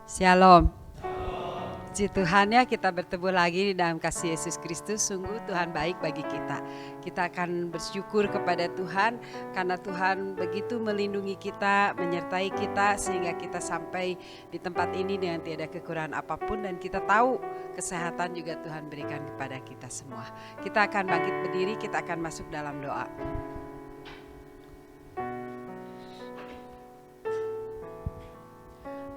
Shalom. Puji Tuhan ya, kita bertemu lagi di dalam kasih Yesus Kristus. Sungguh Tuhan baik bagi kita. Kita akan bersyukur kepada Tuhan karena Tuhan begitu melindungi kita, menyertai kita sehingga kita sampai di tempat ini dengan tiada kekurangan apapun, dan kita tahu kesehatan juga Tuhan berikan kepada kita semua. Kita akan bangkit berdiri, kita akan masuk dalam doa.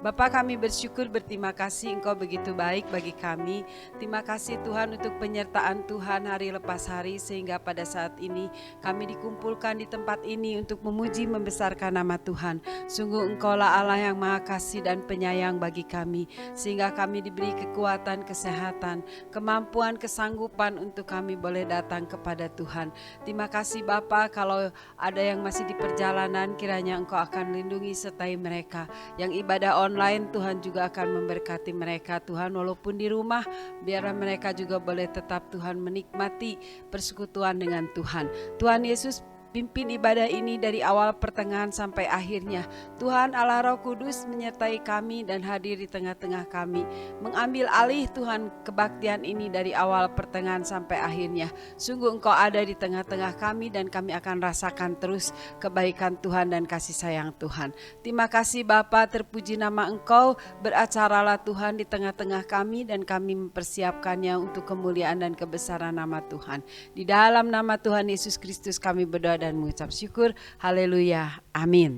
Bapa, kami bersyukur, berterima kasih Engkau begitu baik bagi kami. Terima kasih Tuhan untuk penyertaan Tuhan hari lepas hari, sehingga pada saat ini kami dikumpulkan di tempat ini untuk memuji membesarkan nama Tuhan. Sungguh Engkaulah Allah yang maha kasih dan penyayang bagi kami, sehingga kami diberi kekuatan, kesehatan, kemampuan, kesanggupan untuk kami boleh datang kepada Tuhan. Terima kasih Bapa, kalau ada yang masih di perjalanan, kiranya Engkau akan lindungi sertai mereka. Yang ibadah online, Tuhan juga akan memberkati mereka Tuhan, walaupun di rumah biarlah mereka juga boleh tetap Tuhan menikmati persekutuan dengan Tuhan. Tuhan Yesus, pimpin ibadah ini dari awal pertengahan sampai akhirnya. Tuhan Allah Roh Kudus menyertai kami dan hadir di tengah-tengah kami, mengambil alih Tuhan kebaktian ini dari awal pertengahan sampai akhirnya. Sungguh Engkau ada di tengah-tengah kami dan kami akan rasakan terus kebaikan Tuhan dan kasih sayang Tuhan. Terima kasih Bapa, terpuji nama Engkau, beracaralah Tuhan di tengah-tengah kami dan kami mempersiapkannya untuk kemuliaan dan kebesaran nama Tuhan. Di dalam nama Tuhan Yesus Kristus kami berdoa dan mengucap syukur. Haleluya. Amin.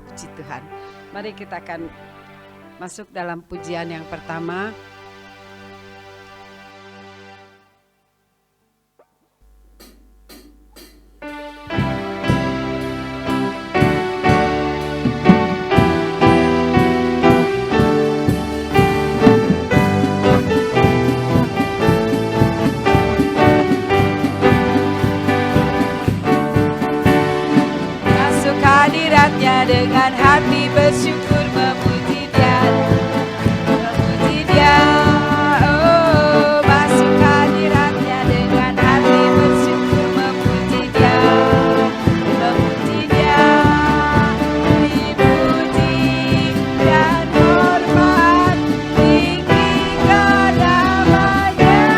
Puji Tuhan. Mari kita akan masuk dalam pujian yang pertama. Dengan hati bersyukur memuji Dia, oh masuk hadiratnya dengan hati bersyukur memuji Dia, dipuji dan hormat tinggikan namanya,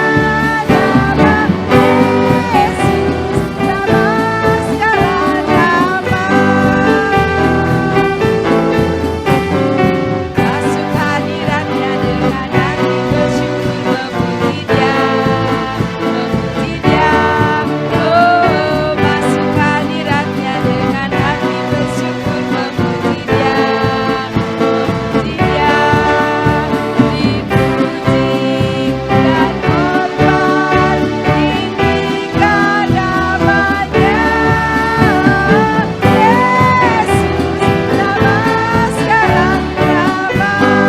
nama Yesus, nama segala nama.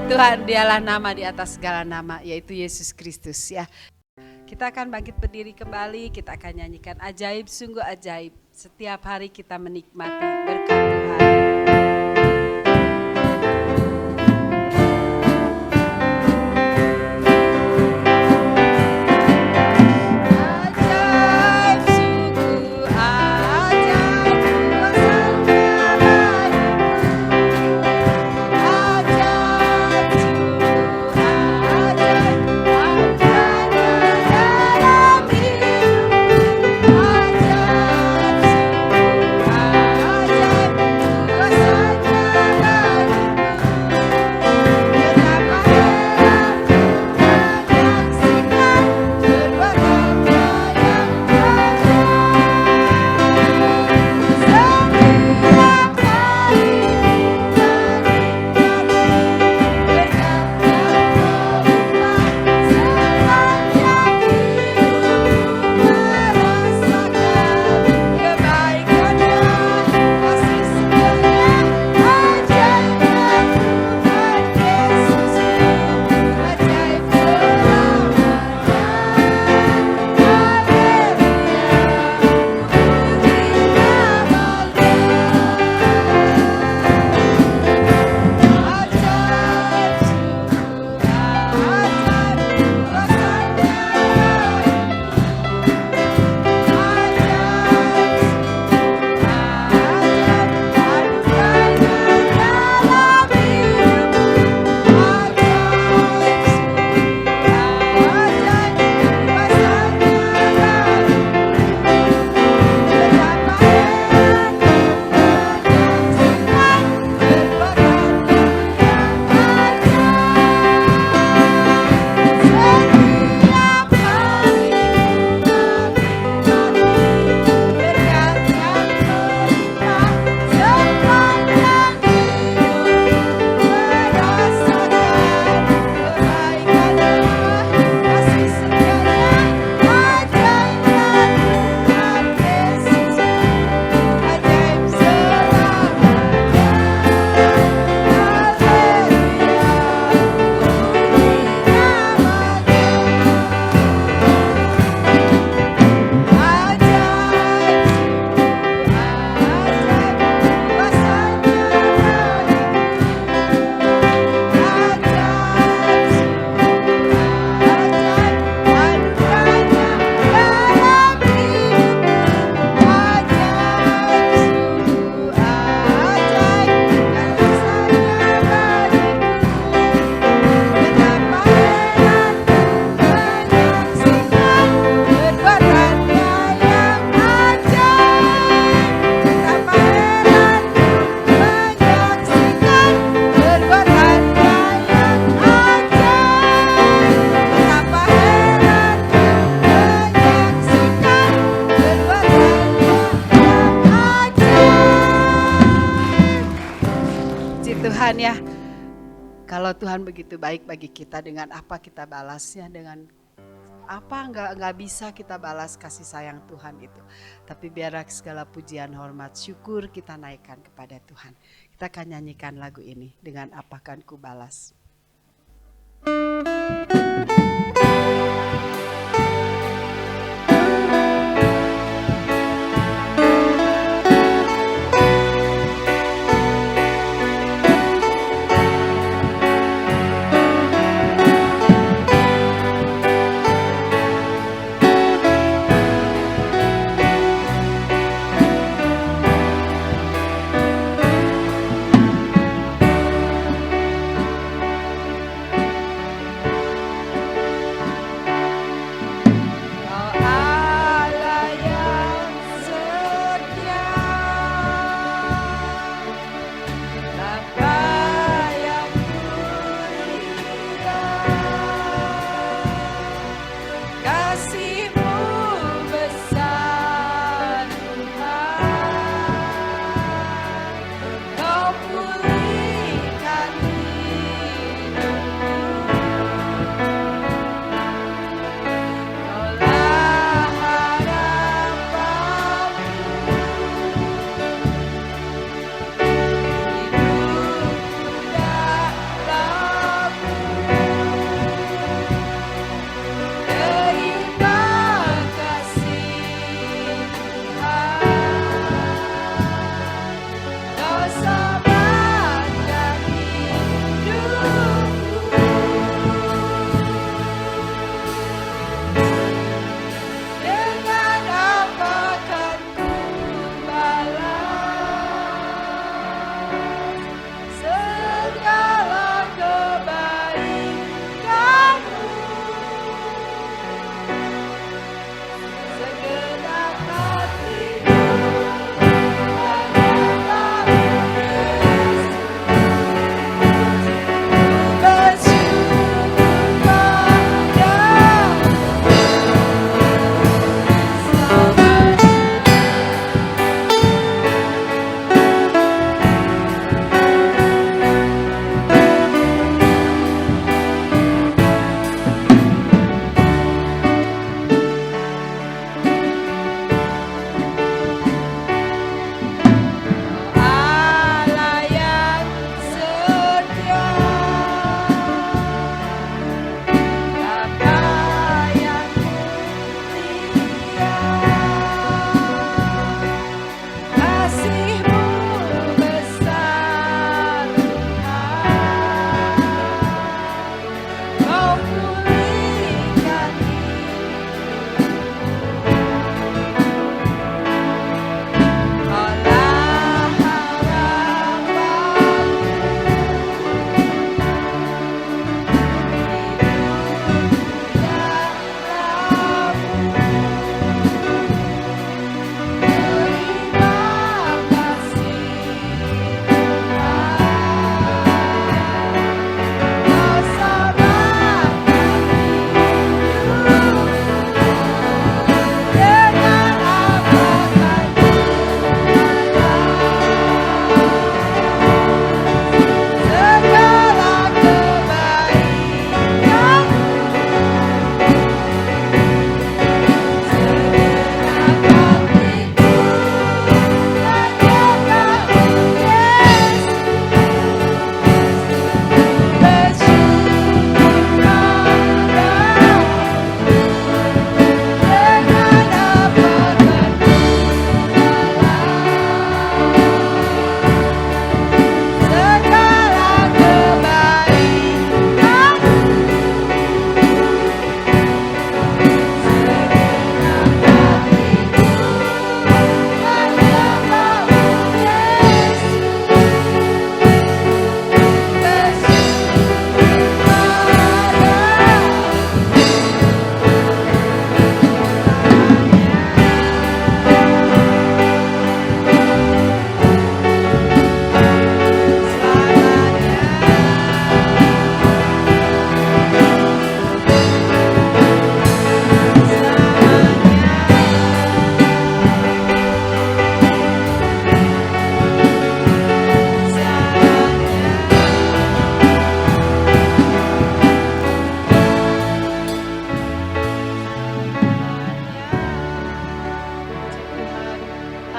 Tuhan, Dialah nama di atas segala nama, yaitu Yesus Kristus ya. Kita akan bangkit berdiri kembali, kita akan nyanyikan ajaib, sungguh ajaib. Setiap hari kita menikmati berkat Tuhan. Ajaib Tuhan ya. Kalau Tuhan begitu baik bagi kita, dengan apa kita balasnya, dengan apa nggak bisa kita balas kasih sayang Tuhan itu. Tapi biarlah segala pujian, hormat, syukur kita naikkan kepada Tuhan. Kita akan nyanyikan lagu ini, dengan apa kan ku balas.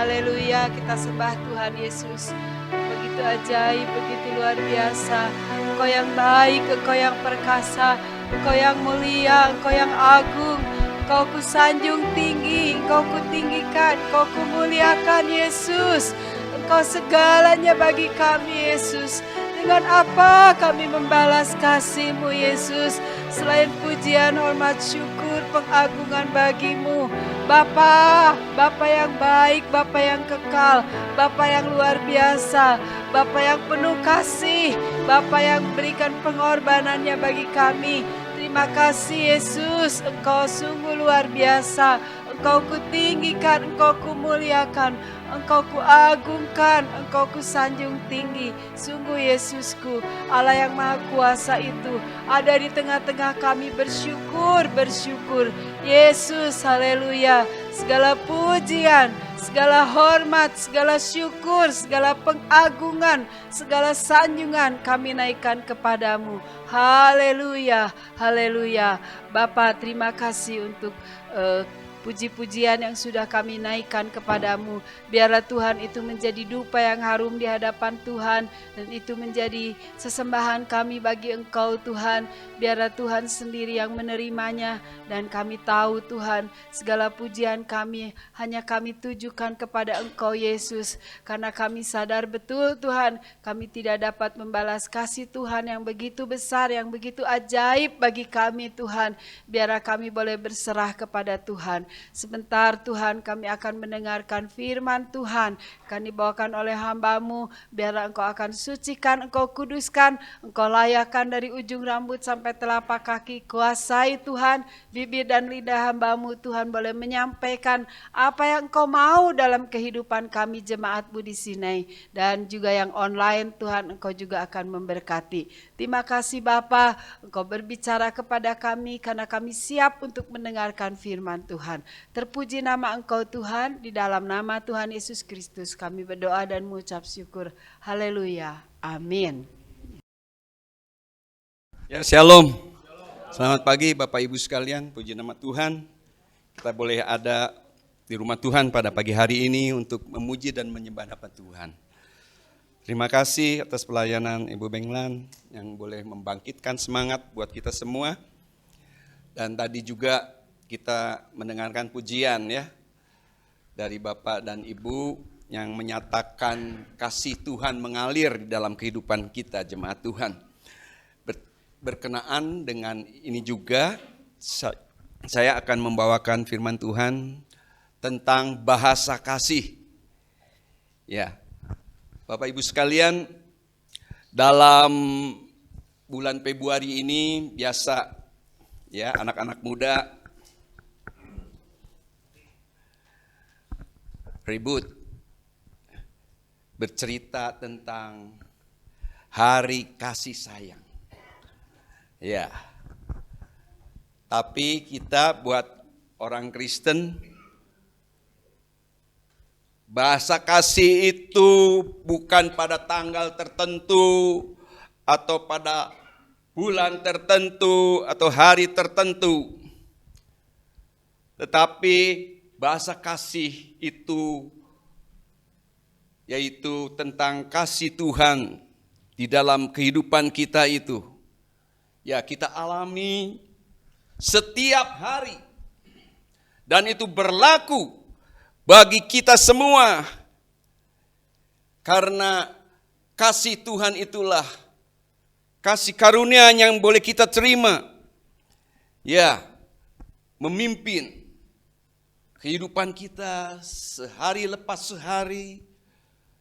haleluya. Kita sembah Tuhan Yesus. Begitu ajaib, begitu luar biasa. Engkau yang baik, Engkau yang perkasa, Engkau yang mulia, Engkau yang agung. Engkau kusanjung tinggi, Engkau kutinggikan, Engkau kumuliakan Yesus. Engkau segalanya bagi kami Yesus. Dengan apa kami membalas kasih-Mu Yesus, selain pujian, hormat, syukur, pengagungan bagi-Mu. Bapa, Bapa yang baik, Bapa yang kekal, Bapa yang luar biasa, Bapa yang penuh kasih, Bapa yang berikan pengorbanannya bagi kami. Terima kasih Yesus, Engkau sungguh luar biasa. Engkau kutinggikan, Engkau kumuliakan, Engkau kuagungkan, Engkau kusanjung tinggi. Sungguh Yesusku, Allah yang Maha Kuasa itu ada di tengah-tengah kami. Bersyukur Yesus, haleluya. Segala pujian, segala hormat, segala syukur, segala pengagungan, segala sanjungan kami naikkan kepadamu. Haleluya, haleluya. Bapa, terima kasih untuk puji-pujian yang sudah kami naikkan kepadamu. Biarlah Tuhan itu menjadi dupa yang harum di hadapan Tuhan, dan itu menjadi sesembahan kami bagi Engkau Tuhan. Biarlah Tuhan sendiri yang menerimanya, dan kami tahu Tuhan segala pujian kami hanya kami tujukan kepada Engkau Yesus. Karena kami sadar betul Tuhan, kami tidak dapat membalas kasih Tuhan yang begitu besar, yang begitu ajaib bagi kami Tuhan. Biarlah kami boleh berserah kepada Tuhan. Sebentar Tuhan, kami akan mendengarkan firman Tuhan, akan dibawakan oleh hamba-Mu. Biarlah Engkau akan sucikan, Engkau kuduskan, Engkau layakkan dari ujung rambut sampai telapak kaki. Kuasai Tuhan bibir dan lidah hamba-Mu. Tuhan boleh menyampaikan apa yang Engkau mau dalam kehidupan kami jemaat-Mu di Sinai, dan juga yang online. Tuhan, Engkau juga akan memberkati. Terima kasih Bapa, Engkau berbicara kepada kami karena kami siap untuk mendengarkan firman Tuhan. Terpuji nama Engkau Tuhan, di dalam nama Tuhan Yesus Kristus kami berdoa dan mengucap syukur. Haleluya, amin. Ya, shalom. Selamat pagi Bapak Ibu sekalian, puji nama Tuhan. Kita boleh ada di rumah Tuhan pada pagi hari ini untuk memuji dan menyembah nama Tuhan. Terima kasih atas pelayanan Ibu Benglan yang boleh membangkitkan semangat buat kita semua. Dan tadi juga kita mendengarkan pujian ya dari Bapak dan Ibu yang menyatakan kasih Tuhan mengalir di dalam kehidupan kita jemaat Tuhan. Berkenaan dengan ini juga saya akan membawakan firman Tuhan tentang bahasa kasih. Ya. Bapak Ibu sekalian, dalam bulan Februari ini biasa ya anak-anak muda ribut bercerita tentang hari kasih sayang. Ya. Tapi kita buat orang Kristen, bahasa kasih itu bukan pada tanggal tertentu atau pada bulan tertentu atau hari tertentu. Tetapi bahasa kasih itu yaitu tentang kasih Tuhan di dalam kehidupan kita itu. Ya, kita alami setiap hari. Dan itu berlaku bagi kita semua. Karena kasih Tuhan itulah kasih karunia yang boleh kita terima. Ya, memimpin kehidupan kita sehari lepas sehari.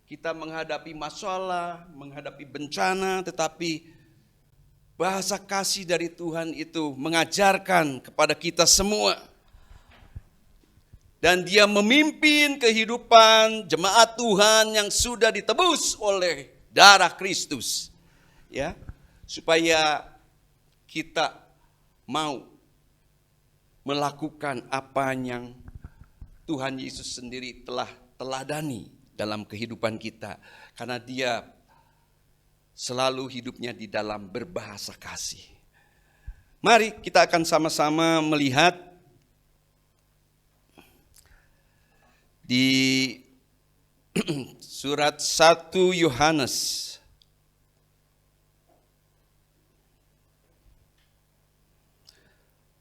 Kita menghadapi masalah, menghadapi bencana, tetapi bahasa kasih dari Tuhan itu mengajarkan kepada kita semua. Dan dia memimpin kehidupan jemaat Tuhan yang sudah ditebus oleh darah Kristus. Ya, supaya kita mau melakukan apa yang Tuhan Yesus sendiri telah teladani dalam kehidupan kita. Karena dia selalu hidupnya di dalam berbahasa kasih. Mari kita akan sama-sama melihat di Surat 1 Yohanes.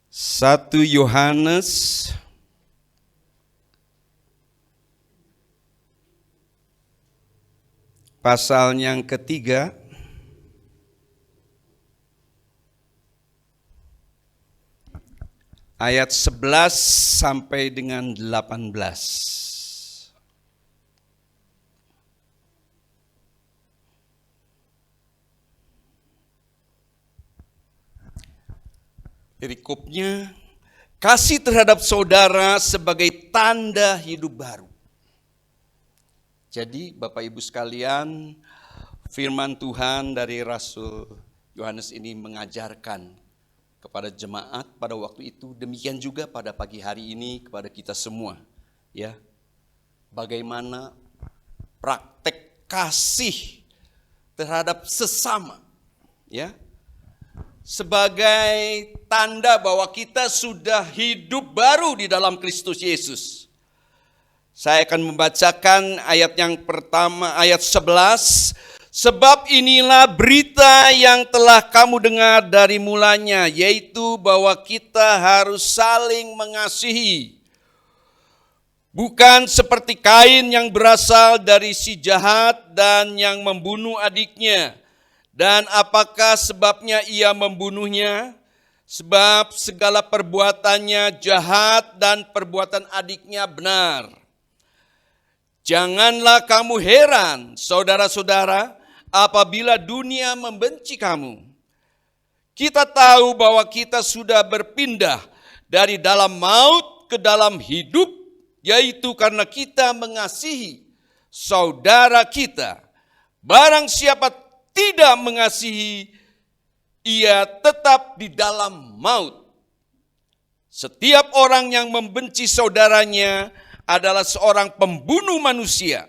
Satu Yohanes pasal yang ketiga, ayat 11 sampai dengan 18. Perikopnya, kasih terhadap saudara sebagai tanda hidup baru. Jadi Bapak Ibu sekalian, firman Tuhan dari Rasul Yohanes ini mengajarkan kepada jemaat pada waktu itu, demikian juga pada pagi hari ini kepada kita semua, ya. Bagaimana praktek kasih terhadap sesama, ya. Sebagai tanda bahwa kita sudah hidup baru di dalam Kristus Yesus. Saya akan membacakan ayat yang pertama, ayat 11. Sebab inilah berita yang telah kamu dengar dari mulanya, yaitu bahwa kita harus saling mengasihi. Bukan seperti Kain yang berasal dari si jahat dan yang membunuh adiknya. Dan apakah sebabnya ia membunuhnya? Sebab segala perbuatannya jahat dan perbuatan adiknya benar. Janganlah kamu heran, saudara-saudara, apabila dunia membenci kamu. Kita tahu bahwa kita sudah berpindah dari dalam maut ke dalam hidup, yaitu karena kita mengasihi saudara kita. Barang siapa tidak mengasihi, ia tetap di dalam maut. Setiap orang yang membenci saudaranya adalah seorang pembunuh manusia.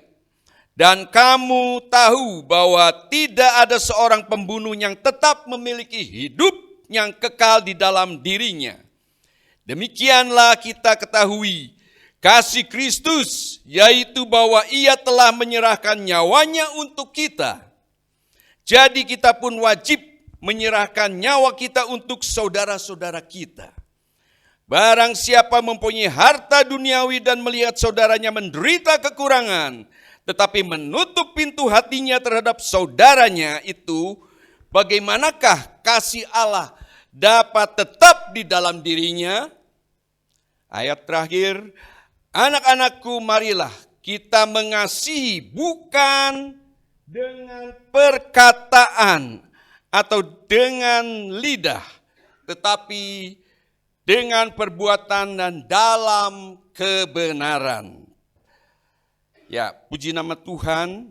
Dan kamu tahu bahwa tidak ada seorang pembunuh yang tetap memiliki hidup yang kekal di dalam dirinya. Demikianlah kita ketahui kasih Kristus, yaitu bahwa ia telah menyerahkan nyawanya untuk kita. Jadi kita pun wajib menyerahkan nyawa kita untuk saudara-saudara kita. Barang siapa mempunyai harta duniawi dan melihat saudaranya menderita kekurangan, tetapi menutup pintu hatinya terhadap saudaranya itu, bagaimanakah kasih Allah dapat tetap di dalam dirinya? Ayat terakhir, anak-anakku marilah kita mengasihi bukan dengan perkataan atau dengan lidah, tetapi dengan perbuatan dan dalam kebenaran. Ya, puji nama Tuhan.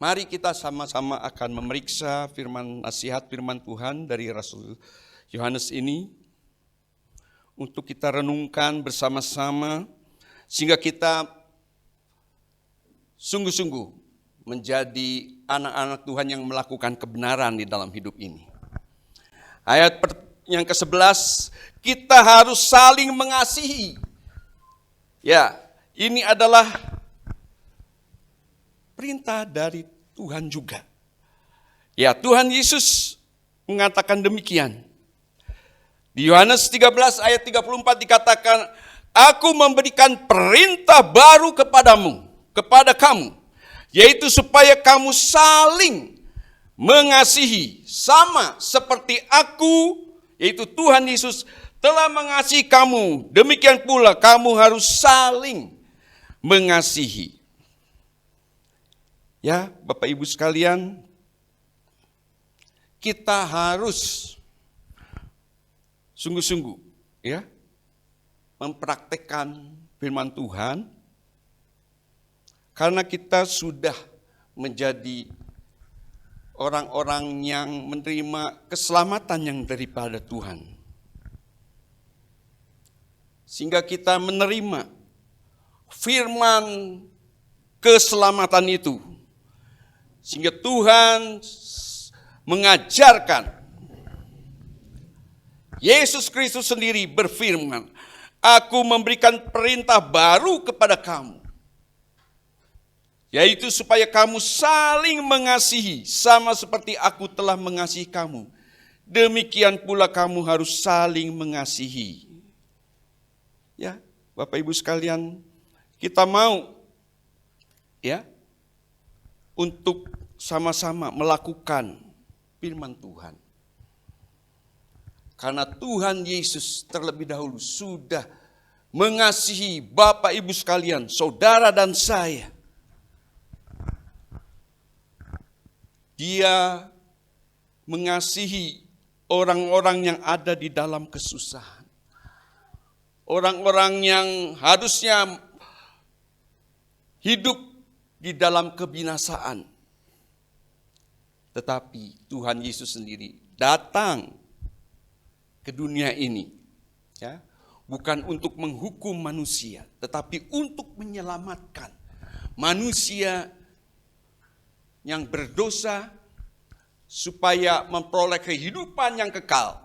Mari kita sama-sama akan memeriksa nasihat firman Tuhan dari Rasul Yohanes ini, untuk kita renungkan bersama-sama, sehingga kita sungguh-sungguh menjadi anak-anak Tuhan yang melakukan kebenaran di dalam hidup ini. Ayat yang ke-11, kita harus saling mengasihi. Ya, ini adalah perintah dari Tuhan juga. Ya, Tuhan Yesus mengatakan demikian. Di Yohanes 13 ayat 34 dikatakan, aku memberikan perintah baru kepada kamu, yaitu supaya kamu saling mengasihi, sama seperti aku, yaitu Tuhan Yesus telah mengasihi kamu, demikian pula kamu harus saling mengasihi. Ya, Bapak Ibu sekalian, kita harus sungguh-sungguh ya mempraktekkan firman Tuhan, karena kita sudah menjadi orang-orang yang menerima keselamatan yang daripada Tuhan. Sehingga kita menerima firman keselamatan itu. Sehingga Tuhan mengajarkan, Yesus Kristus sendiri berfirman, aku memberikan perintah baru kepada kamu. yaitu supaya kamu saling mengasihi sama seperti aku telah mengasihi kamu. Demikian pula kamu harus saling mengasihi. Ya, Bapak Ibu sekalian, kita mau ya untuk sama-sama melakukan firman Tuhan. Karena Tuhan Yesus terlebih dahulu sudah mengasihi Bapak Ibu sekalian, saudara dan saya. Dia mengasihi orang-orang yang ada di dalam kesusahan. Orang-orang yang harusnya hidup di dalam kebinasaan. Tetapi Tuhan Yesus sendiri datang ke dunia ini, ya, bukan untuk menghukum manusia, tetapi untuk menyelamatkan manusia yang berdosa supaya memperoleh kehidupan yang kekal,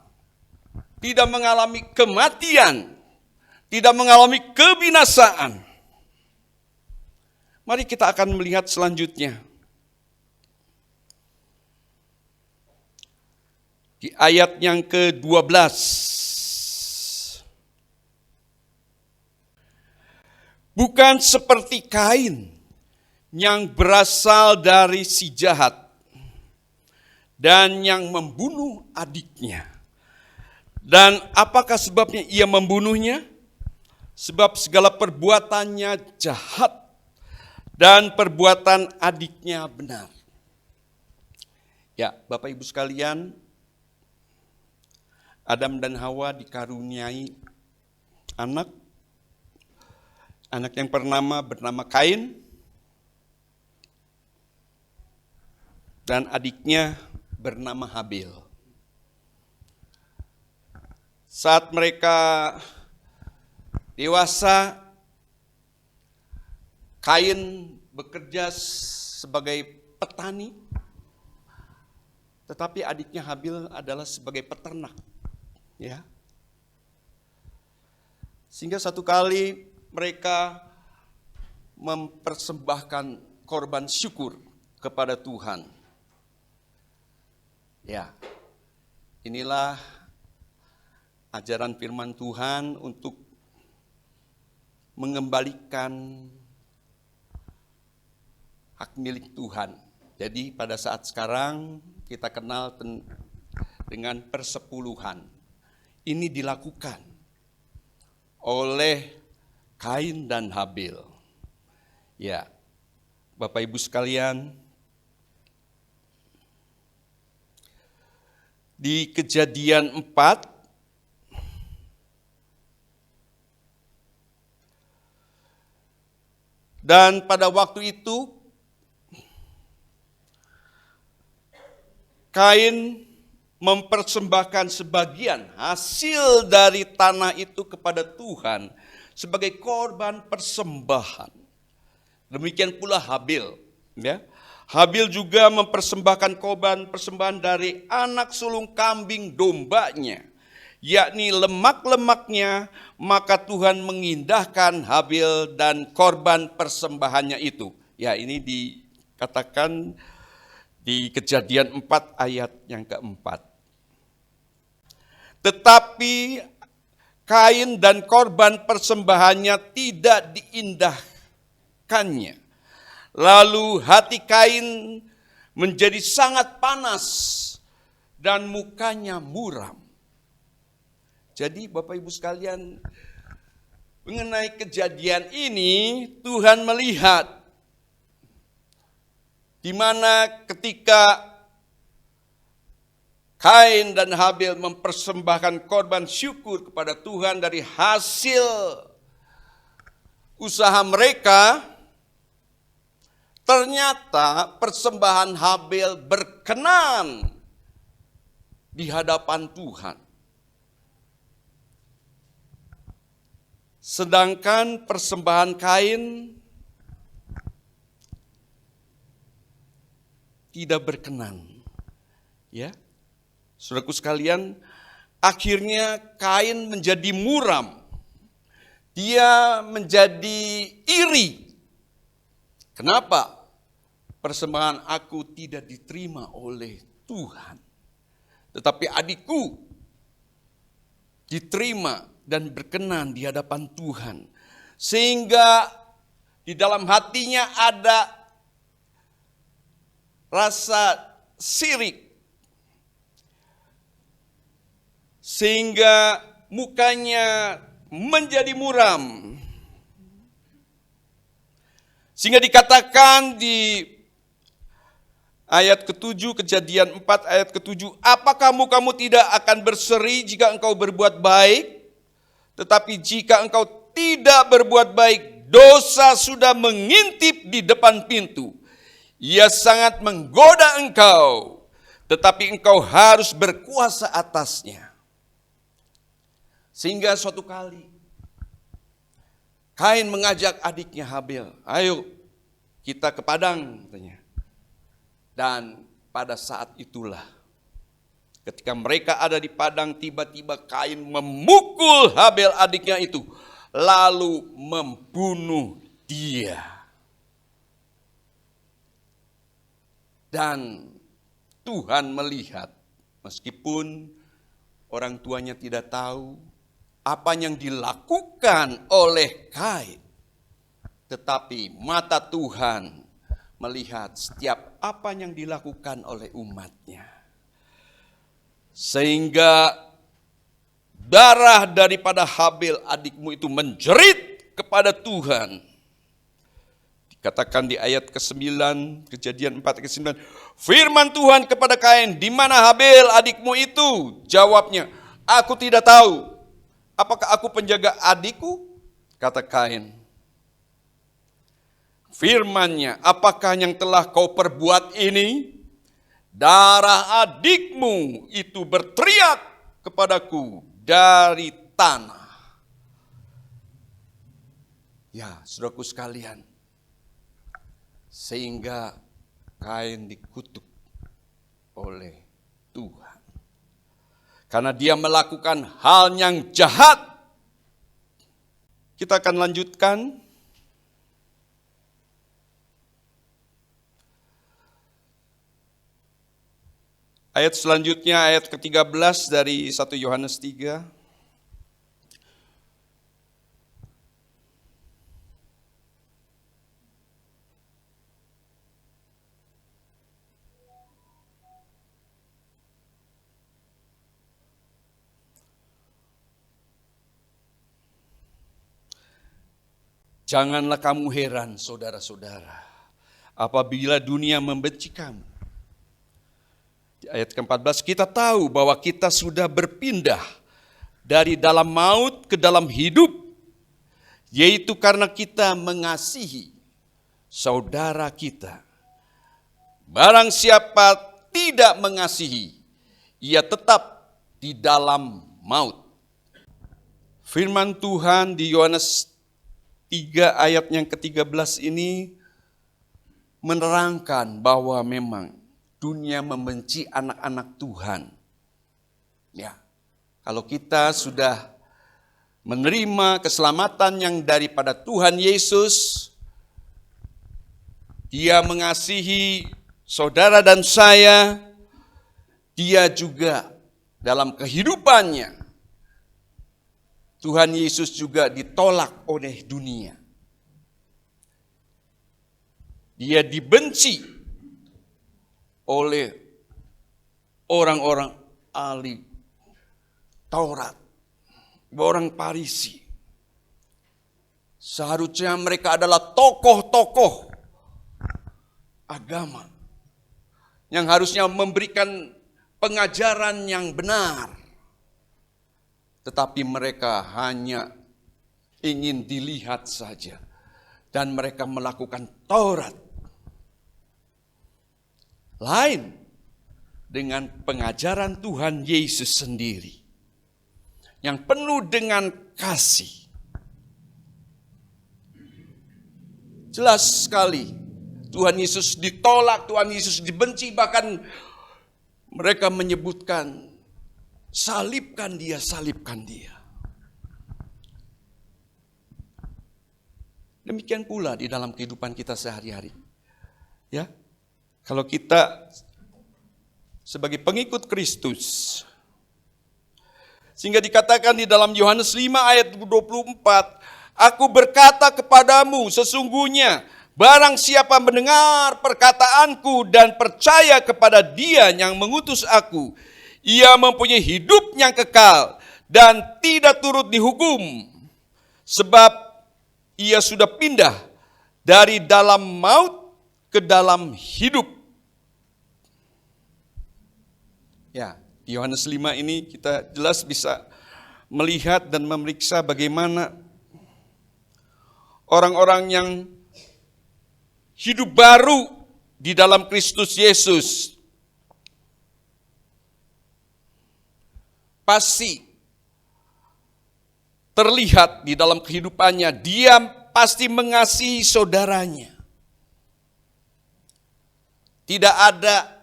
tidak mengalami kematian, tidak mengalami kebinasaan. Mari kita akan melihat selanjutnya. Di ayat yang ke-12. Bukan seperti Kain yang berasal dari si jahat dan yang membunuh adiknya. Dan apakah sebabnya ia membunuhnya? Sebab segala perbuatannya jahat dan perbuatan adiknya benar. Ya, Bapak Ibu sekalian, Adam dan Hawa dikaruniai anak yang bernama Kain, dan adiknya bernama Habil. Saat mereka dewasa, Kain bekerja sebagai petani, tetapi adiknya Habil adalah sebagai peternak. Ya. Sehingga satu kali mereka mempersembahkan korban syukur kepada Tuhan. Ya. Inilah ajaran firman Tuhan untuk mengembalikan hak milik Tuhan. Jadi pada saat sekarang kita kenal dengan persepuluhan. Ini dilakukan oleh Kain dan Habil. Ya, Bapak Ibu sekalian, di Kejadian 4 dan pada waktu itu Kain mempersembahkan sebagian hasil dari tanah itu kepada Tuhan sebagai korban persembahan. Demikian pula Habil, ya. Habil juga mempersembahkan korban persembahan dari anak sulung kambing dombanya, yakni lemak-lemaknya, maka Tuhan mengindahkan Habil dan korban persembahannya itu. Ya, ini dikatakan di Kejadian 4 ayat yang keempat. Tetapi Kain dan korban persembahannya tidak diindahkannya. Lalu hati Kain menjadi sangat panas dan mukanya muram. Jadi Bapak Ibu sekalian, mengenai kejadian ini Tuhan melihat di mana ketika Kain dan Habil mempersembahkan korban syukur kepada Tuhan dari hasil usaha mereka, ternyata persembahan Habil berkenan di hadapan Tuhan. Sedangkan persembahan Kain tidak berkenan. Ya. Saudaraku sekalian, akhirnya Kain menjadi muram. Dia menjadi iri. Kenapa? persembahan aku tidak diterima oleh Tuhan. Tetapi adikku diterima dan berkenan di hadapan Tuhan. Sehingga di dalam hatinya ada rasa sirik. Sehingga mukanya menjadi muram. Sehingga dikatakan di ayat ke-7, Kejadian 4 ayat ke-7, apakah mukamu tidak akan berseri jika engkau berbuat baik? Tetapi jika engkau tidak berbuat baik, dosa sudah mengintip di depan pintu. Ia sangat menggoda engkau, tetapi engkau harus berkuasa atasnya. Sehingga suatu kali Kain mengajak adiknya Habil, ayo kita ke padang katanya. Dan pada saat itulah ketika mereka ada di padang, tiba-tiba Kain memukul Habil adiknya itu, lalu membunuh dia. Dan Tuhan melihat, meskipun orang tuanya tidak tahu apa yang dilakukan oleh Kain, tetapi mata Tuhan melihat setiap apa yang dilakukan oleh umatnya. Sehingga darah daripada Habil adikmu itu menjerit kepada Tuhan. Dikatakan di ayat ke-9, Kejadian 4 ke-9, firman Tuhan kepada Kain, di mana Habil adikmu itu? Jawabnya, aku tidak tahu. Apakah aku penjaga adikku? Kata Kain. Firman-Nya, apakah yang telah kau perbuat ini? Darah adikmu itu berteriak kepadaku dari tanah. Ya, saudaraku sekalian, sehingga Kain dikutuk oleh Tuhan. Karena dia melakukan hal yang jahat. Kita akan lanjutkan. Ayat selanjutnya, ayat ke-13 dari 1 Yohanes 3. Janganlah kamu heran, saudara-saudara, apabila dunia membenci kamu. Di ayat ke-14, kita tahu bahwa kita sudah berpindah dari dalam maut ke dalam hidup, yaitu karena kita mengasihi saudara kita. Barang siapa tidak mengasihi, ia tetap di dalam maut. Firman Tuhan di Yohanes 3 ayat yang ke-13 ini menerangkan bahwa memang dunia membenci anak-anak Tuhan. Ya, kalau kita sudah menerima keselamatan yang daripada Tuhan Yesus, Dia mengasihi saudara dan saya, Dia juga dalam kehidupannya, Tuhan Yesus juga ditolak oleh dunia. Dia dibenci oleh orang-orang ahli Taurat, orang Farisi. Seharusnya mereka adalah tokoh-tokoh agama yang harusnya memberikan pengajaran yang benar. Tetapi mereka hanya ingin dilihat saja. Dan mereka melakukan Taurat. Lain dengan pengajaran Tuhan Yesus sendiri. Yang penuh dengan kasih. Jelas sekali Tuhan Yesus ditolak, Tuhan Yesus dibenci. Bahkan mereka menyebutkan, salibkan dia, salibkan dia. Demikian pula di dalam kehidupan kita sehari-hari. Ya, Kalau kita sebagai pengikut Kristus, sehingga dikatakan di dalam Yohanes 5 ayat 24, aku berkata kepadamu, sesungguhnya barang siapa mendengar perkataanku dan percaya kepada Dia yang mengutus aku, ia mempunyai hidup yang kekal dan tidak turut dihukum, sebab ia sudah pindah dari dalam maut ke dalam hidup. Ya, di Yohanes 5 ini kita jelas bisa melihat dan memeriksa bagaimana orang-orang yang hidup baru di dalam Kristus Yesus pasti terlihat di dalam kehidupannya, dia pasti mengasihi saudaranya. Tidak ada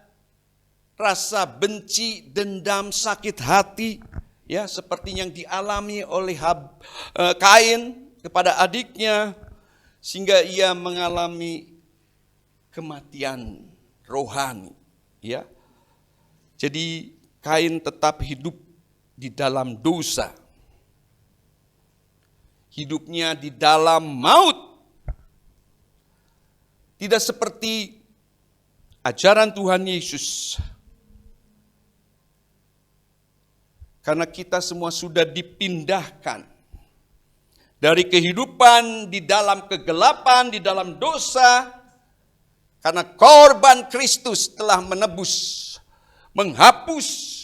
rasa benci, dendam, sakit hati, ya seperti yang dialami oleh Kain kepada adiknya, sehingga ia mengalami kematian rohani, ya. Jadi Kain tetap hidup di dalam dosa, hidupnya di dalam maut, tidak seperti ajaran Tuhan Yesus. Karena kita semua sudah dipindahkan dari kehidupan di dalam kegelapan, di dalam dosa, karena korban Kristus telah menebus, menghapus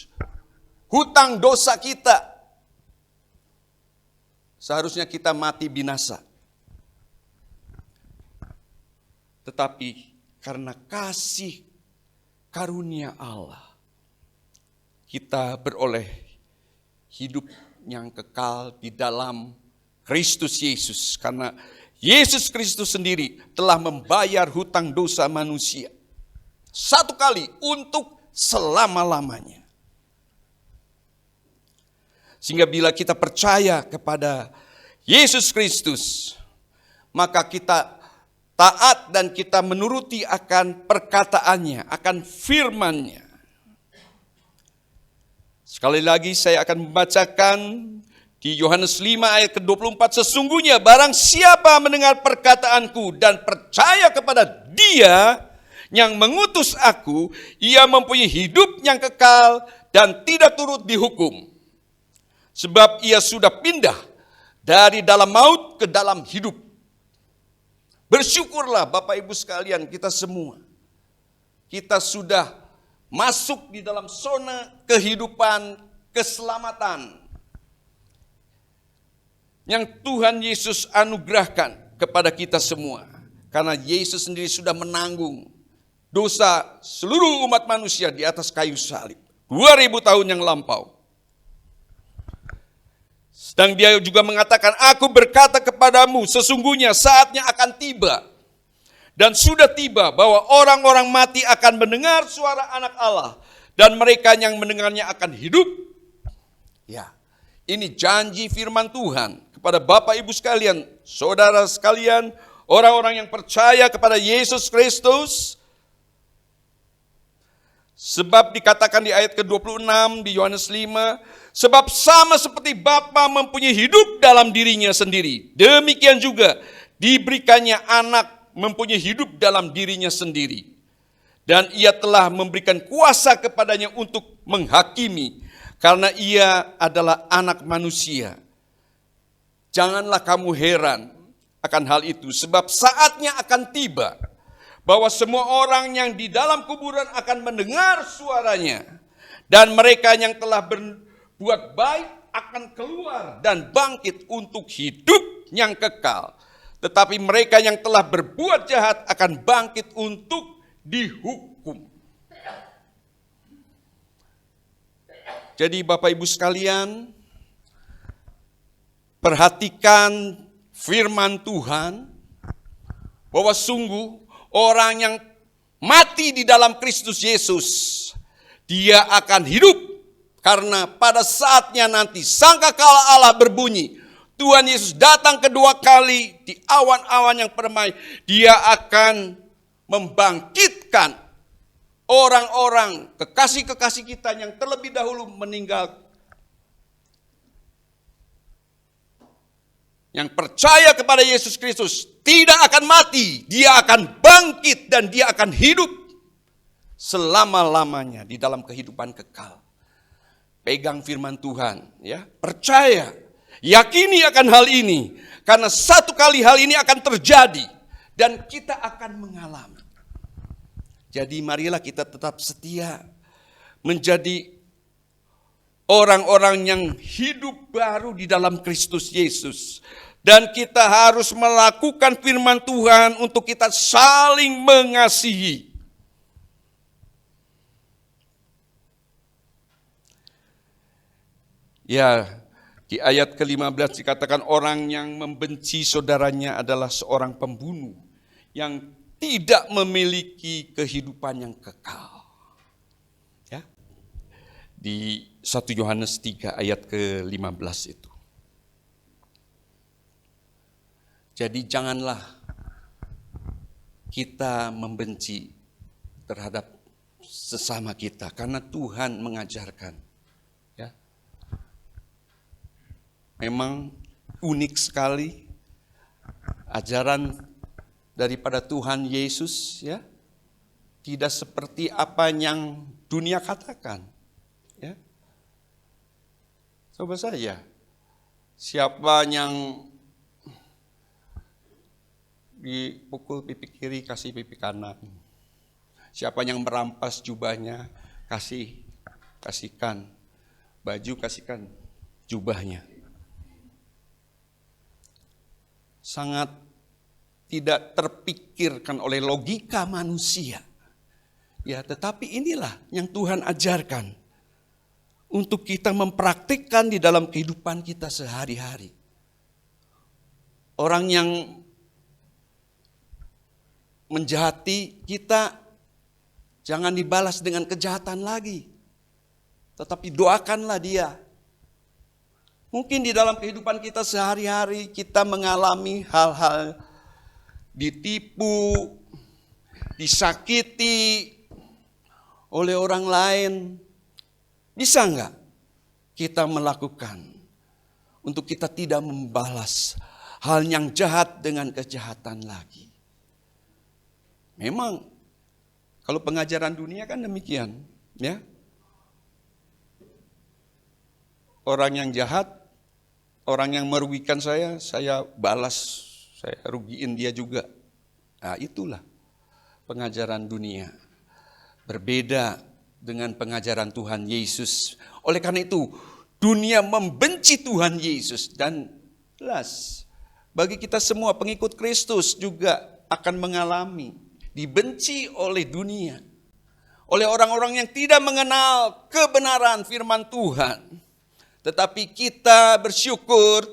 hutang dosa kita. Seharusnya kita mati binasa. Tetapi karena kasih karunia Allah, kita beroleh hidup yang kekal di dalam Kristus Yesus. Karena Yesus Kristus sendiri telah membayar hutang dosa manusia satu kali untuk selama-lamanya. Sehingga bila kita percaya kepada Yesus Kristus, maka kita taat dan kita menuruti akan perkataannya, akan firman-Nya. Sekali lagi saya akan membacakan di Yohanes 5 ayat ke-24, sesungguhnya barang siapa mendengar perkataanku dan percaya kepada Dia yang mengutus aku, ia mempunyai hidup yang kekal dan tidak turut dihukum. Sebab ia sudah pindah dari dalam maut ke dalam hidup. Bersyukurlah Bapak Ibu sekalian, kita semua. Kita sudah masuk di dalam zona kehidupan keselamatan yang Tuhan Yesus anugerahkan kepada kita semua. Karena Yesus sendiri sudah menanggung dosa seluruh umat manusia di atas kayu salib 2000 tahun yang lampau. Dan Dia juga mengatakan, aku berkata kepadamu, sesungguhnya saatnya akan tiba dan sudah tiba bahwa orang-orang mati akan mendengar suara Anak Allah dan mereka yang mendengarnya akan hidup. Ya, ini janji firman Tuhan kepada Bapak Ibu sekalian, saudara sekalian, orang-orang yang percaya kepada Yesus Kristus. Sebab dikatakan di ayat ke-26 di Yohanes 5, sebab sama seperti Bapa mempunyai hidup dalam dirinya sendiri, demikian juga diberikannya Anak mempunyai hidup dalam dirinya sendiri. Dan Ia telah memberikan kuasa kepadanya untuk menghakimi, karena Ia adalah Anak manusia. Janganlah kamu heran akan hal itu, sebab saatnya akan tiba bahwa semua orang yang di dalam kuburan akan mendengar suaranya, dan mereka yang telah berbuat baik akan keluar dan bangkit untuk hidup yang kekal. Tetapi mereka yang telah berbuat jahat akan bangkit untuk dihukum. Jadi Bapak Ibu sekalian, perhatikan firman Tuhan, bahwa sungguh orang yang mati di dalam Kristus Yesus, dia akan hidup. Karena pada saatnya nanti sangkakala Allah berbunyi, Tuhan Yesus datang kedua kali di awan-awan yang permai, Dia akan membangkitkan orang-orang, kekasih-kekasih kita yang terlebih dahulu meninggal, yang percaya kepada Yesus Kristus tidak akan mati, dia akan bangkit dan dia akan hidup selama-lamanya di dalam kehidupan kekal. Pegang firman Tuhan, ya, percaya, yakini akan hal ini, karena satu kali hal ini akan terjadi dan kita akan mengalami. Jadi marilah kita tetap setia menjadi orang-orang yang hidup baru di dalam Kristus Yesus. Dan kita harus melakukan firman Tuhan untuk kita saling mengasihi. Ya, di ayat ke-15 dikatakan orang yang membenci saudaranya adalah seorang pembunuh yang tidak memiliki kehidupan yang kekal. Ya. Di 1 Yohanes 3 ayat ke-15 itu. Jadi janganlah kita membenci terhadap sesama kita karena Tuhan mengajarkan. Ya. Memang unik sekali ajaran daripada Tuhan Yesus, ya, tidak seperti apa yang dunia katakan, ya. Coba saja, siapa yang dipukul pipi kiri kasih pipi kanan, siapa yang merampas jubahnya kasihkan baju, kasihkan jubahnya. Sangat tidak terpikirkan oleh logika manusia. Ya, tetapi inilah yang Tuhan ajarkan untuk kita mempraktikkan di dalam kehidupan kita sehari-hari. Orang yang menjahati kita jangan dibalas dengan kejahatan lagi, tetapi doakanlah dia. Mungkin di dalam kehidupan kita sehari-hari kita mengalami hal-hal ditipu, disakiti oleh orang lain. Bisa enggak kita melakukan untuk kita tidak membalas hal yang jahat dengan kejahatan lagi? Memang kalau pengajaran dunia kan demikian, ya. Orang yang jahat, orang yang merugikan saya balas. Saya rugiin dia juga. Nah, itulah pengajaran dunia. Berbeda dengan pengajaran Tuhan Yesus. Oleh karena itu, dunia membenci Tuhan Yesus. Dan jelas, bagi kita semua pengikut Kristus juga akan mengalami dibenci oleh dunia. Oleh orang-orang yang tidak mengenal kebenaran firman Tuhan. Tetapi kita bersyukur,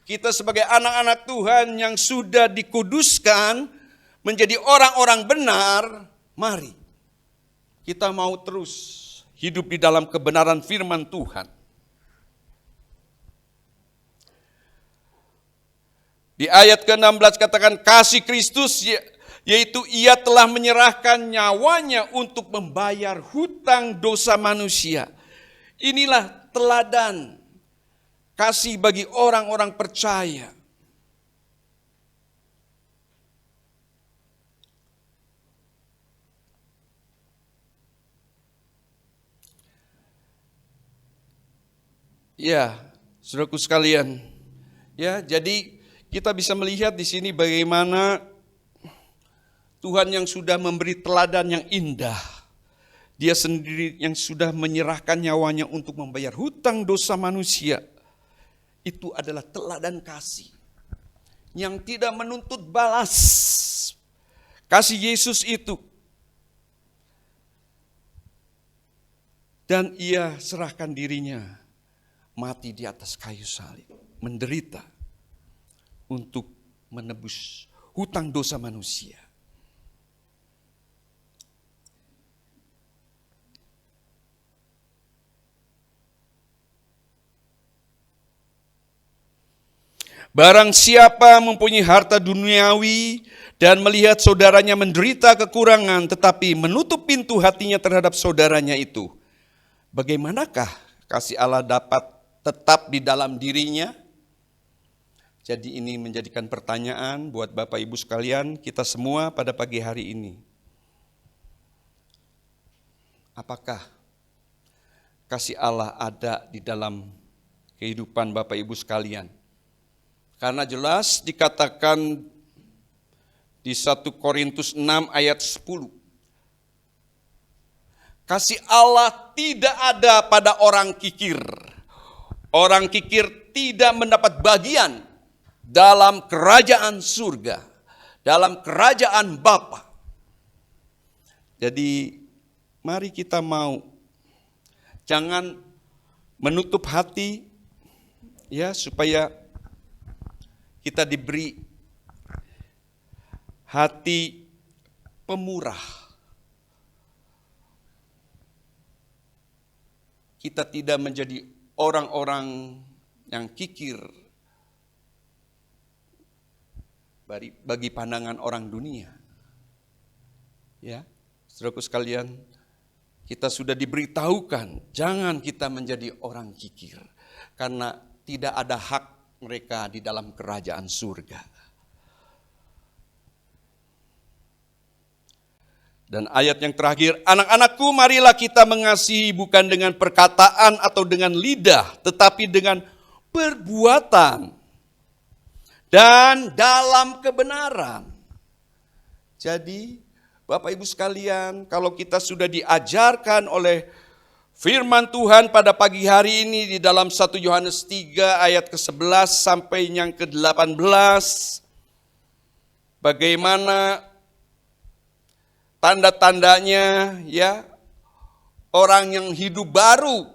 kita sebagai anak-anak Tuhan yang sudah dikuduskan menjadi orang-orang benar, mari kita mau terus hidup di dalam kebenaran firman Tuhan. Di ayat ke-16 katakan kasih Kristus, yaitu ia telah menyerahkan nyawanya untuk membayar hutang dosa manusia. Inilah teladan kasih bagi orang-orang percaya. Ya, saudaraku sekalian. Ya, jadi kita bisa melihat di sini bagaimana Tuhan yang sudah memberi teladan yang indah. Dia sendiri yang sudah menyerahkan nyawanya untuk membayar hutang dosa manusia. Itu adalah teladan kasih yang tidak menuntut balas. Kasih Yesus itu. Dan ia serahkan dirinya mati di atas kayu salib, menderita untuk menebus hutang dosa manusia. Barang siapa mempunyai harta duniawi dan melihat saudaranya menderita kekurangan, tetapi menutup pintu hatinya terhadap saudaranya itu, bagaimanakah kasih Allah dapat tetap di dalam dirinya? Jadi ini menjadikan pertanyaan buat Bapak Ibu sekalian, kita semua pada pagi hari ini. Apakah kasih Allah ada di dalam kehidupan Bapak Ibu sekalian? Karena jelas dikatakan di 1 Korintus 6 ayat 10. Kasih Allah tidak ada pada orang kikir. Orang kikir tidak mendapat bagian dalam kerajaan surga, dalam kerajaan Bapa. Jadi mari kita jangan menutup hati ya, supaya kita diberi hati pemurah. Kita tidak menjadi orang-orang yang kikir bagi pandangan orang dunia. Ya, saudaraku sekalian, kita sudah diberitahukan jangan kita menjadi orang kikir, karena tidak ada hak mereka di dalam kerajaan surga. Dan ayat yang terakhir, anak-anakku marilah kita mengasihi bukan dengan perkataan atau dengan lidah, tetapi dengan perbuatan dan dalam kebenaran. Jadi Bapak Ibu sekalian, kalau kita sudah diajarkan oleh firman Tuhan pada pagi hari ini di dalam 1 Yohanes 3 ayat ke-11 sampai yang ke-18. Bagaimana tanda-tandanya ya orang yang hidup baru.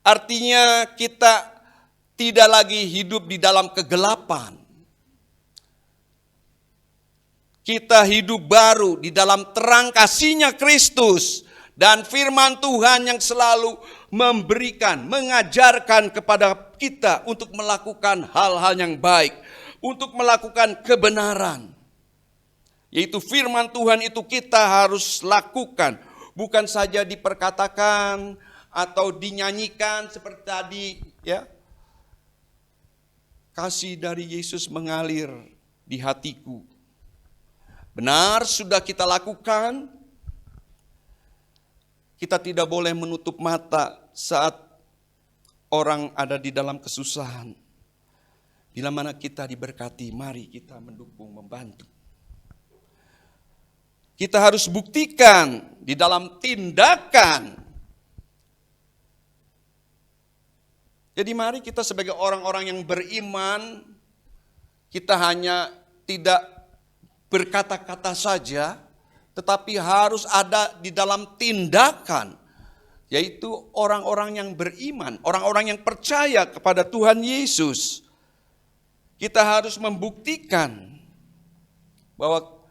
Artinya kita tidak lagi hidup di dalam kegelapan. Kita hidup baru di dalam terang kasih-Nya Kristus. Dan firman Tuhan yang selalu memberikan, mengajarkan kepada kita untuk melakukan hal-hal yang baik. Untuk melakukan kebenaran. Yaitu firman Tuhan itu kita harus lakukan. Bukan saja diperkatakan atau dinyanyikan seperti tadi. Ya. Kasih dari Yesus mengalir di hatiku. Benar sudah kita lakukan. Kita tidak boleh menutup mata saat orang ada di dalam kesusahan. Bila mana kita diberkati, mari kita mendukung, membantu. Kita harus buktikan di dalam tindakan. Jadi mari kita sebagai orang-orang yang beriman, kita hanya tidak berkata-kata saja, tetapi harus ada di dalam tindakan, yaitu orang-orang yang beriman, orang-orang yang percaya kepada Tuhan Yesus. Kita harus membuktikan bahwa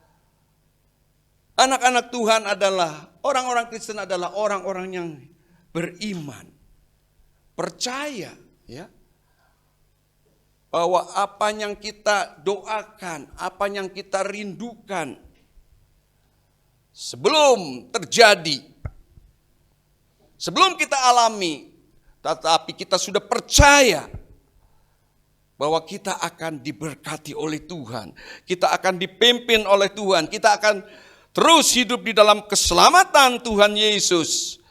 anak-anak Tuhan adalah, orang-orang Kristen adalah orang-orang yang beriman, percaya ya, bahwa apa yang kita doakan, apa yang kita rindukan, sebelum terjadi, sebelum kita alami, tetapi kita sudah percaya bahwa kita akan diberkati oleh Tuhan. Kita akan dipimpin oleh Tuhan. Kita akan terus hidup di dalam keselamatan Tuhan Yesus.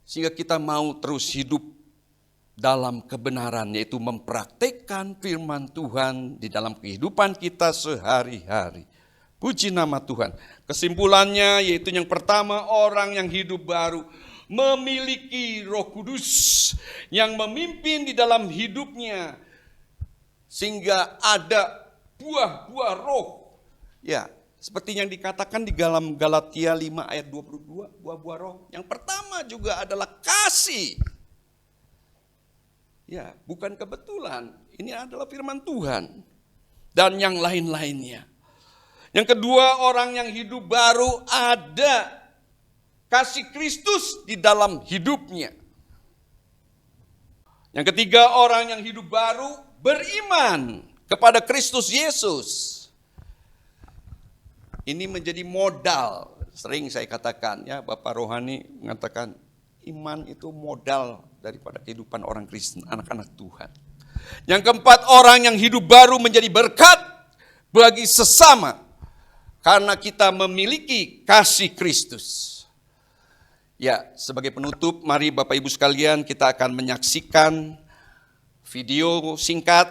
Sehingga kita mau terus hidup dalam kebenaran, yaitu mempraktikkan firman Tuhan di dalam kehidupan kita sehari-hari. Puji nama Tuhan. Kesimpulannya yaitu yang pertama, orang yang hidup baru memiliki Roh Kudus yang memimpin di dalam hidupnya, sehingga ada buah-buah roh. Ya, seperti yang dikatakan di dalam Galatia 5 ayat 22, buah-buah roh. Yang pertama juga adalah kasih. Ya, bukan kebetulan. Ini adalah firman Tuhan. Dan yang lain-lainnya. Yang kedua, orang yang hidup baru ada kasih Kristus di dalam hidupnya. Yang ketiga, orang yang hidup baru beriman kepada Kristus Yesus. Ini menjadi modal. Sering saya katakan, ya, Bapak Rohani mengatakan iman itu modal daripada kehidupan orang Kristen, anak-anak Tuhan. Yang keempat, orang yang hidup baru menjadi berkat bagi sesama karena kita memiliki kasih Kristus. Ya, sebagai penutup, mari Bapak Ibu sekalian kita akan menyaksikan video singkat.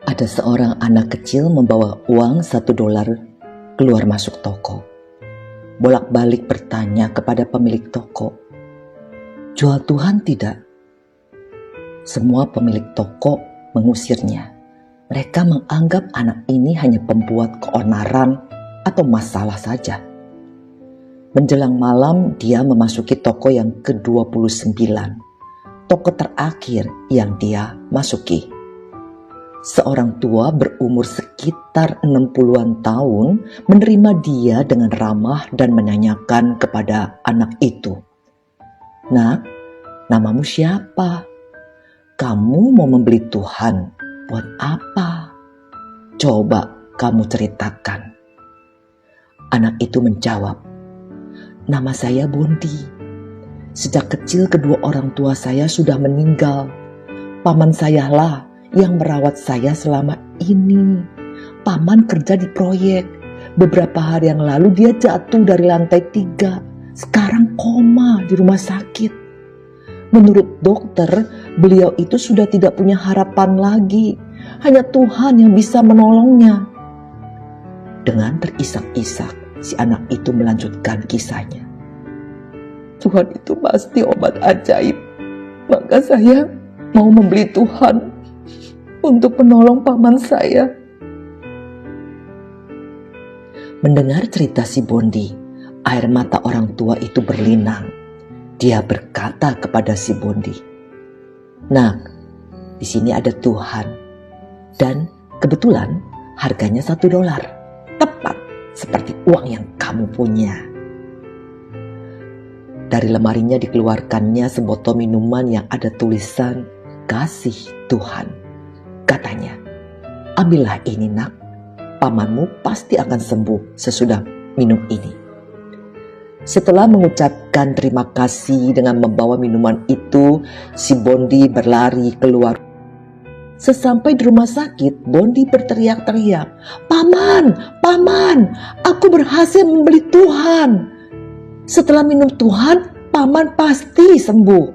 Ada seorang anak kecil membawa uang $1 keluar masuk toko. Bolak-balik bertanya kepada pemilik toko, "Jual Tuhan tidak?" Semua pemilik toko mengusirnya. Mereka menganggap anak ini hanya pembuat keonaran atau masalah saja. Menjelang malam dia memasuki toko yang ke-29, toko terakhir yang dia masuki. Seorang tua berumur sekitar 60-an tahun menerima dia dengan ramah dan menanyakan kepada anak itu, "Nak, namamu siapa? Kamu mau membeli Tuhan buat apa? Coba kamu ceritakan." Anak itu menjawab, "Nama saya Bondi. Sejak kecil kedua orang tua saya sudah meninggal. Paman saya lah yang merawat saya selama ini. Paman kerja di proyek. Beberapa hari yang lalu dia jatuh dari lantai 3. Sekarang koma di rumah sakit. Menurut dokter, beliau itu sudah tidak punya harapan lagi. Hanya Tuhan yang bisa menolongnya." Dengan terisak-isak, si anak itu melanjutkan kisahnya. "Tuhan itu pasti obat ajaib. Maka saya mau membeli Tuhan untuk menolong paman saya." Mendengar cerita si Bondi, air mata orang tua itu berlinang. Dia berkata kepada si Bondi, "Nak, di sini ada Tuhan. Dan kebetulan harganya $1. Tepat seperti uang yang kamu punya." Dari lemarinya dikeluarkannya sebotol minuman yang ada tulisan "Kasih Tuhan." Katanya, "Ambillah ini, nak. Pamanmu pasti akan sembuh sesudah minum ini." Setelah mengucapkan terima kasih dengan membawa minuman itu, si Bondi berlari keluar. Sesampai di rumah sakit, Bondi berteriak-teriak, "Paman, paman, aku berhasil membeli Tuhan. Setelah minum Tuhan, paman pasti sembuh."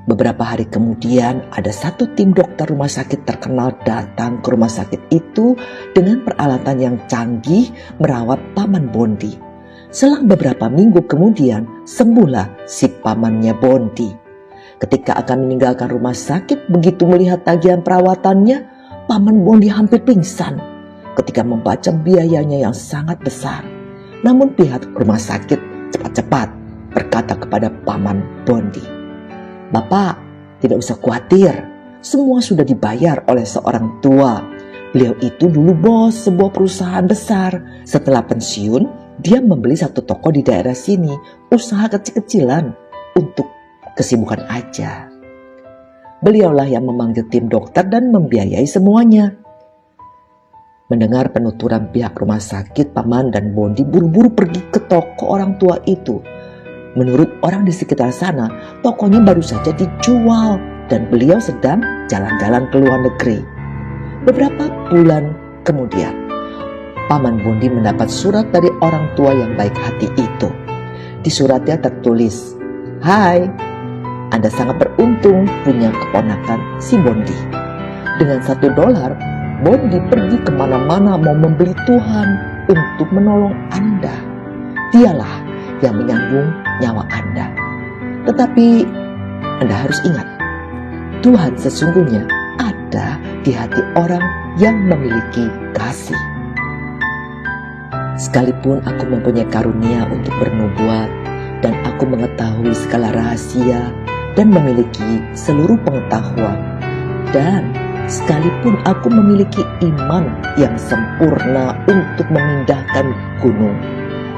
Beberapa hari kemudian, ada satu tim dokter rumah sakit terkenal datang ke rumah sakit itu dengan peralatan yang canggih merawat paman Bondi. Selang beberapa minggu kemudian, sembuhlah si pamannya Bondi. Ketika akan meninggalkan rumah sakit, begitu melihat tagihan perawatannya, paman Bondi hampir pingsan ketika membaca biayanya yang sangat besar. Namun pihak rumah sakit cepat-cepat berkata kepada paman Bondi, "Bapak, tidak usah khawatir. Semua sudah dibayar oleh seorang tua. Beliau itu dulu bos sebuah perusahaan besar. Setelah pensiun, dia membeli satu toko di daerah sini. Usaha kecil-kecilan untuk kesibukan aja." Beliaulah yang memanggil tim dokter dan membiayai semuanya. Mendengar penuturan pihak rumah sakit, paman dan Bondi buru-buru pergi ke toko orang tua itu. Menurut orang di sekitar sana, tokonya baru saja dijual dan beliau sedang jalan-jalan ke luar negeri. Beberapa bulan kemudian, paman Bondi mendapat surat dari orang tua yang baik hati itu. Di suratnya tertulis, "Hai, Anda sangat beruntung punya keponakan si Bondi. Dengan $1, Bondi pergi kemana-mana mau membeli Tuhan untuk menolong Anda. Dialah yang menyambung nyawa Anda. Tetapi Anda harus ingat, Tuhan sesungguhnya ada di hati orang yang memiliki kasih." Sekalipun aku mempunyai karunia untuk bernubuat dan aku mengetahui segala rahasia dan memiliki seluruh pengetahuan, dan sekalipun aku memiliki iman yang sempurna untuk memindahkan gunung,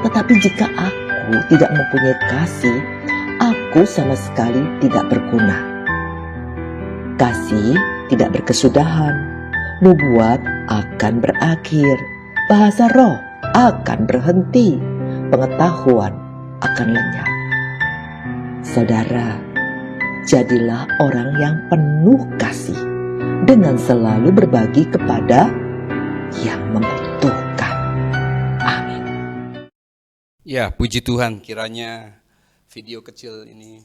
tetapi jika aku tidak mempunyai kasih, aku kasihku sama sekali tidak berguna. Kasih tidak berkesudahan, nubuat akan berakhir, bahasa roh akan berhenti, pengetahuan akan lenyap. Saudara, jadilah orang yang penuh kasih dengan selalu berbagi kepada yang membutuhkan. Amin. Ya, puji Tuhan, kiranya video kecil ini,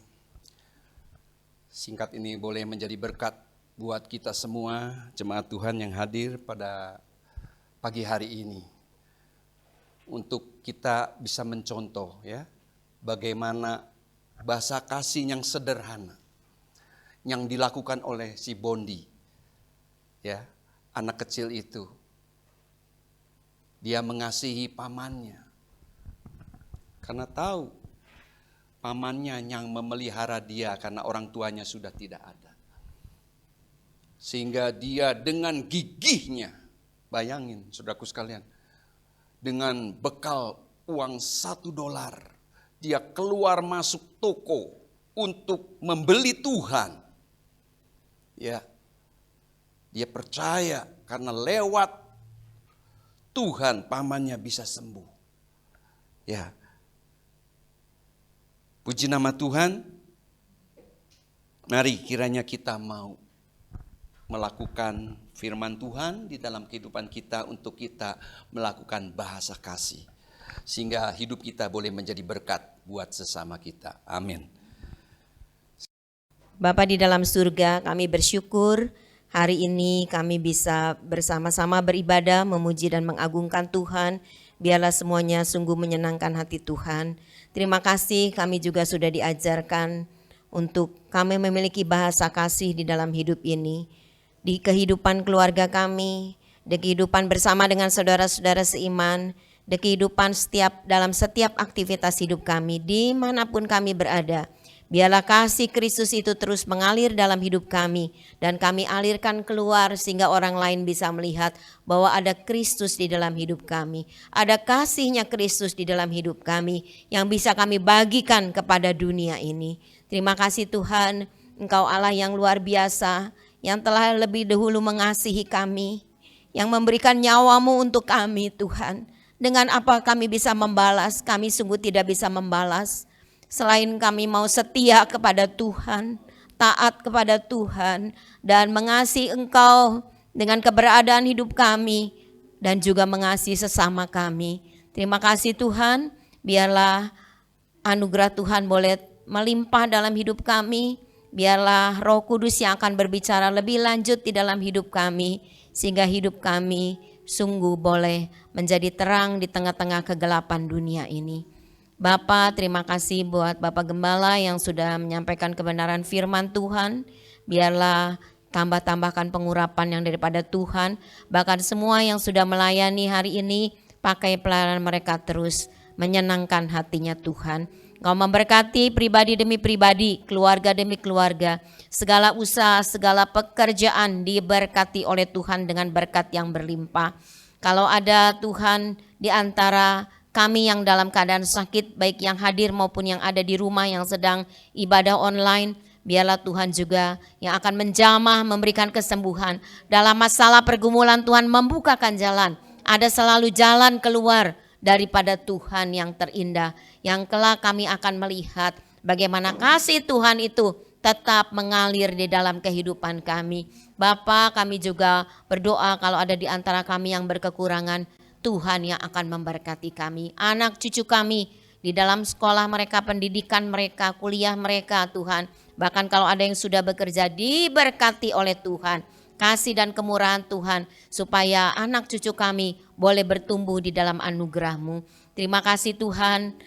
singkat ini boleh menjadi berkat buat kita semua, jemaat Tuhan yang hadir pada pagi hari ini. Untuk kita bisa mencontoh ya, bagaimana bahasa kasih yang sederhana yang dilakukan oleh si Bondi, ya, anak kecil itu. Dia mengasihi pamannya karena tahu pamannya yang memelihara dia karena orang tuanya sudah tidak ada. Sehingga dia dengan gigihnya, bayangin saudaraku sekalian, dengan bekal uang $1, dia keluar masuk toko untuk membeli Tuhan. Ya, dia percaya karena lewat Tuhan pamannya bisa sembuh. Ya, puji nama Tuhan. Mari kiranya kita mau melakukan firman Tuhan di dalam kehidupan kita untuk kita melakukan bahasa kasih. Sehingga hidup kita boleh menjadi berkat buat sesama kita. Amin. Bapa di dalam surga, kami bersyukur hari ini kami bisa bersama-sama beribadah, memuji dan mengagungkan Tuhan. Biarlah semuanya sungguh menyenangkan hati Tuhan. Terima kasih kami juga sudah diajarkan untuk kami memiliki bahasa kasih di dalam hidup ini. Di kehidupan keluarga kami, di kehidupan bersama dengan saudara-saudara seiman, di kehidupan dalam setiap aktivitas hidup kami, dimanapun kami berada. Biarlah kasih Kristus itu terus mengalir dalam hidup kami dan kami alirkan keluar sehingga orang lain bisa melihat bahwa ada Kristus di dalam hidup kami. Ada kasihnya Kristus di dalam hidup kami yang bisa kami bagikan kepada dunia ini. Terima kasih Tuhan, Engkau Allah yang luar biasa, yang telah lebih dahulu mengasihi kami, yang memberikan nyawamu untuk kami Tuhan. Dengan apa kami bisa membalas? Kami sungguh tidak bisa membalas. Selain kami mau setia kepada Tuhan, taat kepada Tuhan, dan mengasihi Engkau dengan keberadaan hidup kami, dan juga mengasihi sesama kami. Terima kasih Tuhan, biarlah anugerah Tuhan boleh melimpah dalam hidup kami. Biarlah Roh Kudus yang akan berbicara lebih lanjut di dalam hidup kami, sehingga hidup kami sungguh boleh menjadi terang di tengah-tengah kegelapan dunia ini. Bapa, terima kasih buat Bapak Gembala yang sudah menyampaikan kebenaran firman Tuhan. Biarlah tambah-tambahkan pengurapan yang daripada Tuhan. Bahkan semua yang sudah melayani hari ini, pakai pelayanan mereka terus menyenangkan hatinya Tuhan. Engkau memberkati pribadi demi pribadi, keluarga demi keluarga. Segala usaha, segala pekerjaan diberkati oleh Tuhan dengan berkat yang berlimpah. Kalau ada Tuhan di antara kami yang dalam keadaan sakit, baik yang hadir maupun yang ada di rumah yang sedang ibadah online, biarlah Tuhan juga yang akan menjamah, memberikan kesembuhan. Dalam masalah pergumulan Tuhan membukakan jalan. Ada selalu jalan keluar daripada Tuhan yang terindah, yang kelak kami akan melihat bagaimana kasih Tuhan itu tetap mengalir di dalam kehidupan kami. Bapa, kami juga berdoa kalau ada di antara kami yang berkekurangan, Tuhan yang akan memberkati kami, anak cucu kami di dalam sekolah mereka, pendidikan mereka, kuliah mereka Tuhan. Bahkan kalau ada yang sudah bekerja, diberkati oleh Tuhan. Kasih dan kemurahan Tuhan supaya anak cucu kami boleh bertumbuh di dalam anugerah-Mu. Terima kasih Tuhan,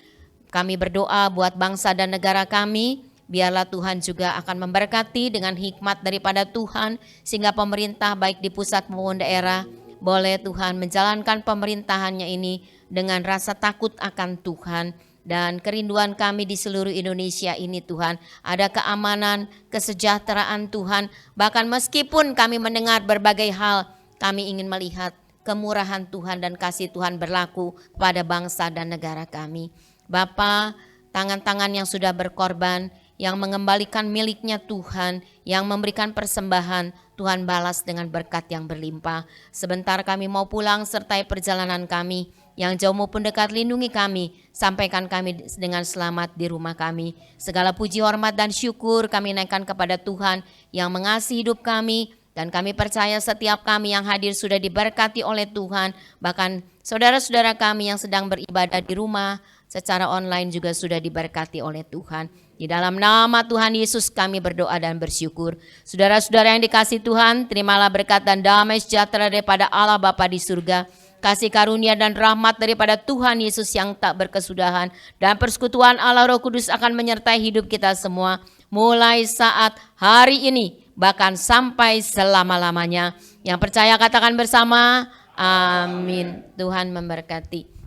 kami berdoa buat bangsa dan negara kami. Biarlah Tuhan juga akan memberkati dengan hikmat daripada Tuhan, sehingga pemerintah baik di pusat maupun daerah boleh Tuhan menjalankan pemerintahannya ini dengan rasa takut akan Tuhan. Dan kerinduan kami di seluruh Indonesia ini Tuhan, ada keamanan, kesejahteraan Tuhan. Bahkan meskipun kami mendengar berbagai hal, kami ingin melihat kemurahan Tuhan dan kasih Tuhan berlaku kepada bangsa dan negara kami. Bapa, tangan-tangan yang sudah berkorban, yang mengembalikan miliknya Tuhan, yang memberikan persembahan, Tuhan balas dengan berkat yang berlimpah. Sebentar kami mau pulang, sertai perjalanan kami, yang jauh maupun dekat lindungi kami, sampaikan kami dengan selamat di rumah kami. Segala puji, hormat, dan syukur kami naikkan kepada Tuhan yang mengasihi hidup kami, dan kami percaya setiap kami yang hadir sudah diberkati oleh Tuhan. Bahkan saudara-saudara kami yang sedang beribadah di rumah secara online juga sudah diberkati oleh Tuhan. Di dalam nama Tuhan Yesus kami berdoa dan bersyukur. Saudara-saudara yang dikasihi Tuhan, terimalah berkat dan damai sejahtera daripada Allah Bapa di surga, kasih karunia dan rahmat daripada Tuhan Yesus yang tak berkesudahan, dan persekutuan Allah Roh Kudus akan menyertai hidup kita semua, mulai saat hari ini, bahkan sampai selama-lamanya. Yang percaya katakan bersama, amin. Tuhan memberkati.